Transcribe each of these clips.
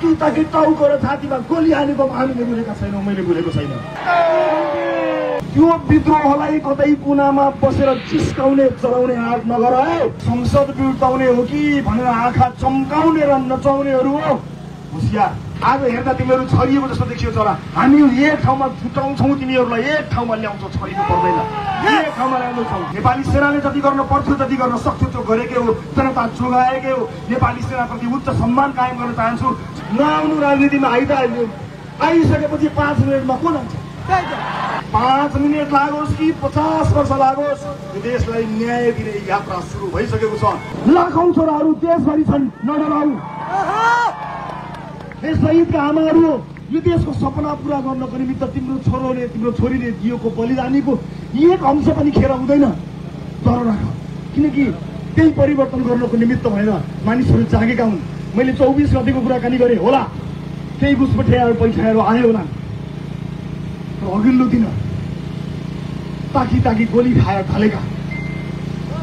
ताकि ताकि टाउको र छातीमा गोली हानेको हामीले बुझेका छैनौँ, मैले बुझेको छैन। त्यो विद्रोहलाई कतै कुनामा बसेर चिस्काउने चलाउने आँट नगर है। संसद बिउताउने हो कि भनेर आँखा चम्काउने र नचाउनेहरू हो होसियार। आज हेर्दा तिमीहरू छरिएको जस्तो देखियो चला। हामी एक ठाउँमा छुटाउँछौँ, तिमीहरूलाई एक ठाउँमा ल्याउँछौ, छरिनु पर्दैन, एक ठाउँमा ल्याउँछौ। नेपाली सेनाले जति गर्न पर्थ्यो जति गर्न सक्थ्यो त्यो गरेकै हो, जनता जोगाएकै हो। नेपाली सेनाप्रति उच्च सम्मान कायम गर्न चाहन्छु। नआउनु राजनीतिमा आइसकेपछि 5 मिनटमा को जान्छ? 5 मिनट लागोस् कि 50 वर्ष लागोस्, यो देशलाई न्याय दिने यात्रा सुरु भइसकेको छ। लाखौं छोराहरू देशभरि छन्, नडराउ। शहीदका आमाहरू हो, यो देशको सपना पूरा गर्नको निमित्त तिम्रो छोरोले तिम्रो छोरीले दिएको बलिदानीको एक अंश पनि खेर हुँदैन। डर राख, किनकि त्यही परिवर्तन गर्नको निमित्त भएर मानिसहरू जागेका हुन्। मैले 24 गतिको कुराकानी गरेँ होला, केही घुसपठियाहरू पैसाहरू आयो होला, र अघिल्लो दिन ताकि ताकि गोली खाएर ढलेका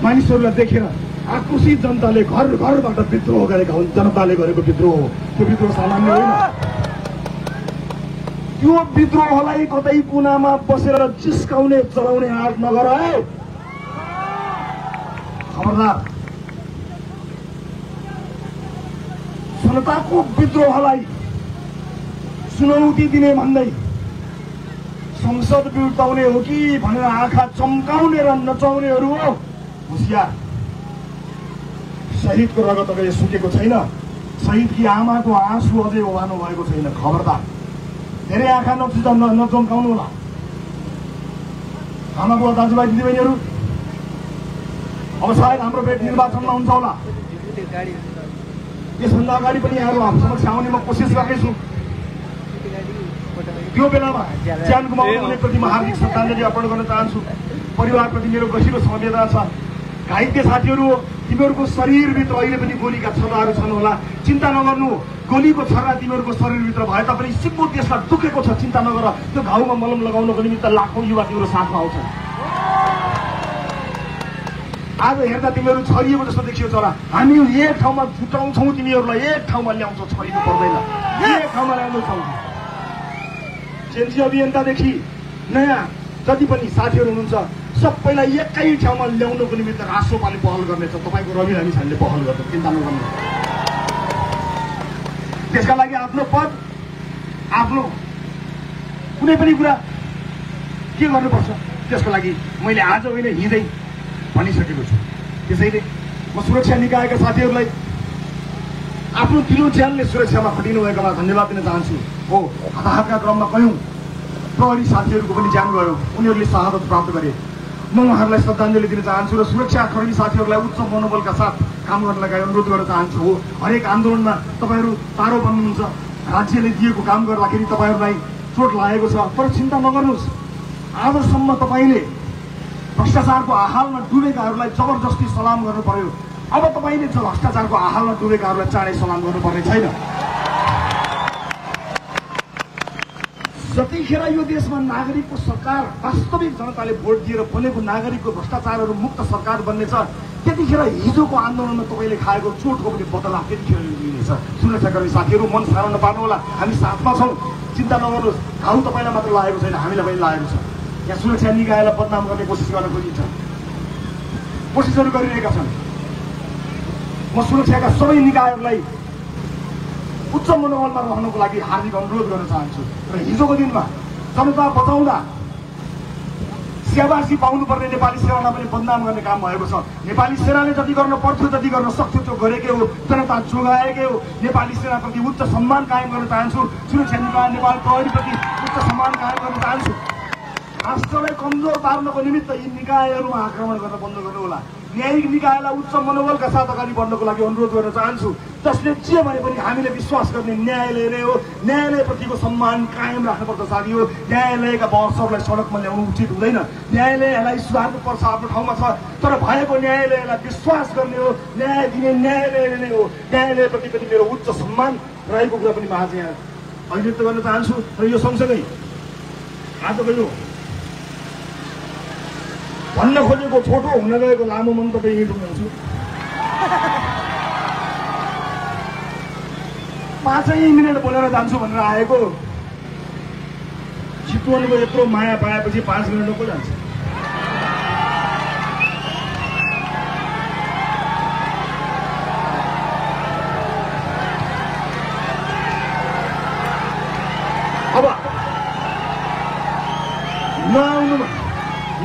मानिसहरूलाई देखेर आक्रोशित जनताले घर घरबाट विद्रोह गरेका हुन्। जनताले गरेको विद्रोह हो, त्यो विद्रोह सामान्य होइन। त्यो विद्रोहलाई कतै कुनामा बसेर चिस्काउने चलाउने आँट नगर है। खबरदार, जनताको विद्रोहलाई चुनौती दिने भन्दै संसद बिउताउने हो कि भनेर आँखा चम्काउने र नचाउनेहरू हो होसियार। शहीदको रगत अझै सुकेको छैन, शहीदकी आमाको आँसु अझै ओभानो भएको छैन। खबरदार, धेरै आँखा नचम्काउनु होला। आमा बुवा दाजुभाइ दिदीबहिनीहरू, अब सायद हाम्रो भेट निर्वाचनमा हुन्छ होला। यसभन्दा अगाडि पनि यहाँहरू हाम्रो समक्ष आउने म कोसिस गर्नेछु। त्यो बेलामा ज्यान गुमाउनेप्रति म हार्दिक श्रद्धाञ्जली अर्पण गर्न चाहन्छु। परिवारप्रति मेरो गहिरो संवेदना छ। घाइते साथीहरू हो, तिमीहरूको शरीरभित्र अहिले पनि गोलीका छर्राहरू छन् होला, चिन्ता नगर्नु। गोलीको छर्रा तिमीहरूको शरीरभित्र भए तापनि सिक्को देशलाई दुखेको छ, चिन्ता नगर। त्यो घाउमा मलम लगाउनको निमित्त लाखौं युवा तिम्रो साथमा आउँछन्। आज हेर्दा तिमीहरू छरिएको जस्तो देखियो चला। हामी एक ठाउँमा छुटाउँछौँ, तिमीहरूलाई एक ठाउँमा ल्याउँछौ, छरिनु पर्दैन, एक ठाउँमा ल्याउँछौ। जेएनजी अभियन्तादेखि नयाँ जति पनि साथीहरू हुनुहुन्छ सबैलाई एकै ठाउँमा ल्याउनको निमित्त राष्ट्रपाले पहल गर्नेछ। तपाईँको रवि लामिछानेले पहल गर्छ, चिन्ता नगर्नु। त्यसका लागि आफ्नो पद, आफ्नो कुनै पनि कुरा के गर्नुपर्छ त्यसको लागि मैले आज होइन हिँड्दै भनिसकेको छु। त्यसैले म सुरक्षा निकायका साथीहरूलाई आफ्नो दिलो ज्यानले सुरक्षामा खटिनु भएकोमा धन्यवाद दिन चाहन्छु। हो, हताहतका क्रममा कयौं प्रहरी साथीहरूको पनि ज्यान गयो, उनीहरूले शहादत प्राप्त गरे। म उहाँहरूलाई श्रद्धाञ्जली दिन चाहन्छु र सुरक्षाकर्मी साथीहरूलाई उच्च मनोबलका साथ काम गर्नलाई अनुरोध गर्न चाहन्छु। हो, हरेक आन्दोलनमा तपाईँहरू तारो बन्नुहुन्छ, राज्यले दिएको काम गर्दाखेरि तपाईँहरूलाई चोट लागेको छ, तर चिन्ता नगर्नुहोस्। आजसम्म तपाईँले भ्रष्टाचारको आहालमा डुबेकाहरूलाई जबरजस्ती सलाम गर्नु पर्यो। अब तपाईँले भ्रष्टाचारको आहालमा डुबेकाहरूलाई चाँडै सलाम गर्नुपर्ने छैन। जतिखेर यो देशमा नागरिकको सरकार, वास्तविक जनताले भोट दिएर बनेको नागरिकको भ्रष्टाचारहरू मुक्त सरकार बन्नेछ, त्यतिखेर हिजोको आन्दोलनमा तपाईँले खाएको चोटको पनि बदला त्यतिखेर लिनेछ। सुरक्षाकर्मी साथीहरू, मन सानो नपार्नु होला, हामी साथमा छौँ, चिन्ता नगर्नुहोस्। घाउ तपाईँलाई मात्र लागेको छैन, हामीलाई पनि लागेको छ। यहाँ सुरक्षा निकायलाई बदनाम गर्ने कोसिस गर्न खोजिन्छ, कोसिसहरू गरिरहेका छन्। म सुरक्षाका सबै निकायहरूलाई उच्च मनोबलमा रहनको लागि हार्दिक अनुरोध गर्न चाहन्छु। र हिजोको दिनमा जनता बचाउँदा सेवासी पाउनुपर्ने नेपाली सेनालाई पनि बदनाम गर्ने काम भएको छ। नेपाली सेनाले जति गर्न पर्थ्यो जति गर्न सक्थ्यो त्यो गरेकै हो, जनता जोगाएकै हो। नेपाली सेनाप्रति उच्च सम्मान कायम गर्न चाहन्छु। सुरक्षा निकाय नेपाल प्रहरीप्रति उच्च सम्मान कायम गर्न चाहन्छु। राष्ट्रलाई कमजोर पार्नको निमित्त यी निकायहरूमा आक्रमण गर्न बन्द गर्नु होला। न्यायिक निकायलाई उच्च मनोबलका साथ अगाडि बढ्नको लागि अनुरोध गर्न चाहन्छु। जसले जे भने पनि हामीले विश्वास गर्ने न्यायालय नै हो। न्यायालयप्रतिको सम्मान कायम राख्नुपर्छ साथी हो। न्यायालयका बहसहरूलाई सडकमा ल्याउनु उचित हुँदैन। न्यायालयलाई सुधार्नु पर्छ, आफ्नो ठाउँमा छ, तर भएको न्यायालयलाई विश्वास गर्ने हो, न्याय दिने न्यायालय नै हो। न्यायालयप्रति पनि मेरो उच्च सम्मान रहेको कुरा पनि म आज यहाँ अभिव्यक्त गर्न चाहन्छु। र यो सँगसँगै आजको यो भन्न खोजेको छोटो हुन गएको लामो मन तपाईँ हिँड्नुहुन्छ। 5 मिनट बोलेर जान्छु भनेर आएको चितवनको यत्रो माया पाएपछि 5 मिनटमा को जान्छ? अब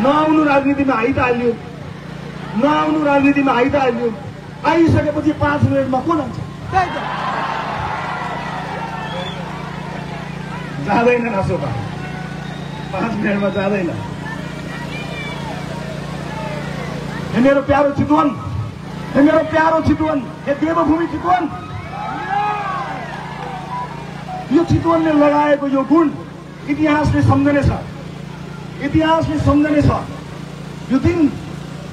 नआउनु राजनीतिमा आइहाल्यो, नआउनु राजनीतिमा आइहाल्यो। आइसकेपछि 5 मिनटमा को जान्छ? जाँदैन नसोपा, 5 मिनटमा जाँदैन। हे मेरो प्यारो चितवन, हे मेरो प्यारो चितवन, हे देवभूमि चितवन, यो चितवनले लगाएको यो गुण इतिहासले सम्झने छ, इतिहासले सम्झने छ। यो दिन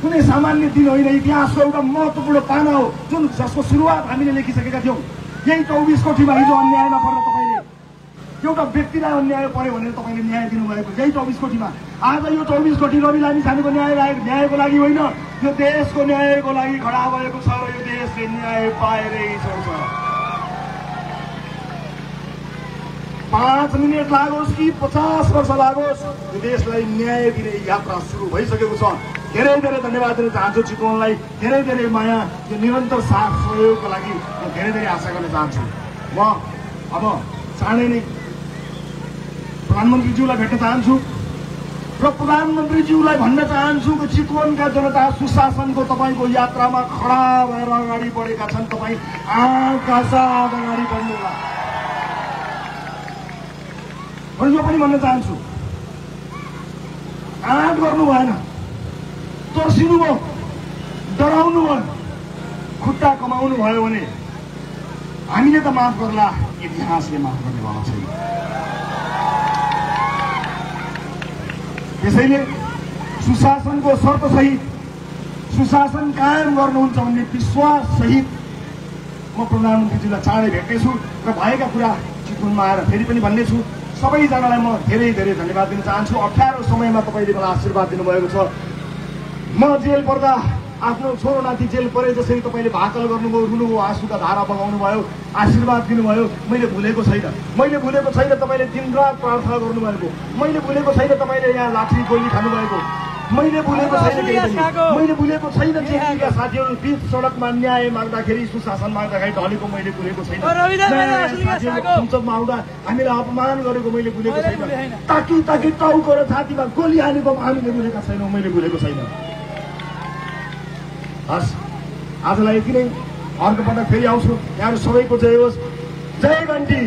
कुनै सामान्य दिन होइन, इतिहासको एउटा महत्त्वपूर्ण पाना हो जुन जसको सुरुवात हामीले लेखिसकेका थियौँ। यही 24 कोठीमा हिजो अन्यायमा पर्न तपाईँले एउटा व्यक्तिलाई अन्याय पर्यो भनेर तपाईँले न्याय दिनुभएको, यही 24 कोठीमा। आज यो 24 कोठी रवि लामिछानेको न्यायको लागि होइन, यो देशको न्यायको लागि खडा भएको छ र यो देशले न्याय पाएरै छोड्छ। 5 मिनट लागोस् कि 50 वर्ष लागोस्, यो देशलाई न्याय दिने यात्रा सुरु भइसकेको छ। धेरै धेरै धन्यवाद दिन चाहन्छु चितवनलाई, धेरै धेरै माया, यो निरन्तर साथ सहयोगको लागि म धेरै धेरै आशा गर्न चाहन्छु। म अब चाँडै नै प्रधानमन्त्रीज्यूलाई भेट्न चाहन्छु र प्रधानमन्त्रीज्यूलाई भन्न चाहन्छु कि चितवनका जनता सुशासनको तपाईँको यात्रामा खडा भएर अगाडि बढेका छन्। तपाईँ आँखा साथ अगाडि बढ्नुहोला। यो पनि भन्न चाहन्छु, आँट गर्नु भएन, तर्सिनु भयो, डराउनु भयो, खुट्टा कमाउनु भयो भने हामीले त माफ गर्ला, इतिहासले माफ गर्नेवाला छैन। त्यसैले सुशासनको शर्तसहित सुशासन कायम गर्नुहुन्छ भन्ने विश्वास सहित म प्रधानमन्त्रीज्यूलाई चाँडै भेट्नेछु र भएका कुरा चितवनमा आएर फेरि पनि भन्नेछु। सबैजनालाई म धेरै धेरै धन्यवाद दिन चाहन्छु। 18 समयमा तपाईँले मलाई आशीर्वाद दिनुभएको छ। म जेल पर्दा आफ्नो छोरो नाति जेल परे जसरी तपाईँले भाकल गर्नुभयो, रुनुभयो, आँसुका धारा बगाउनु भयो, आशीर्वाद दिनुभयो, मैले भुलेको छैन। मैले भुलेको छैन तपाईँले दिनरात प्रार्थना गर्नुभएको, मैले भुलेको छैन तपाईँले यहाँ लाठी गोली खानुभएको, मैले भुलेको छैन। मैले भुलेको छैन जेलका साथीहरू बीच सडकमा न्याय माग्दाखेरि, सुशासन माग्दाखेरि ढलेको मैले भुलेको छैन। संसदमा आउँदा हामीलाई अपमान गरेको मैले भुलेको छैन। ताकि टाउको र छातीमा गोली हानेको हामीले भुलेका छैनौँ, मैले भुलेको छैन। हस्, आजलाई यति नै। अर्को पटक फेरि आउँछु। यहाँहरू सबैको जय होस्। जय घन्टी।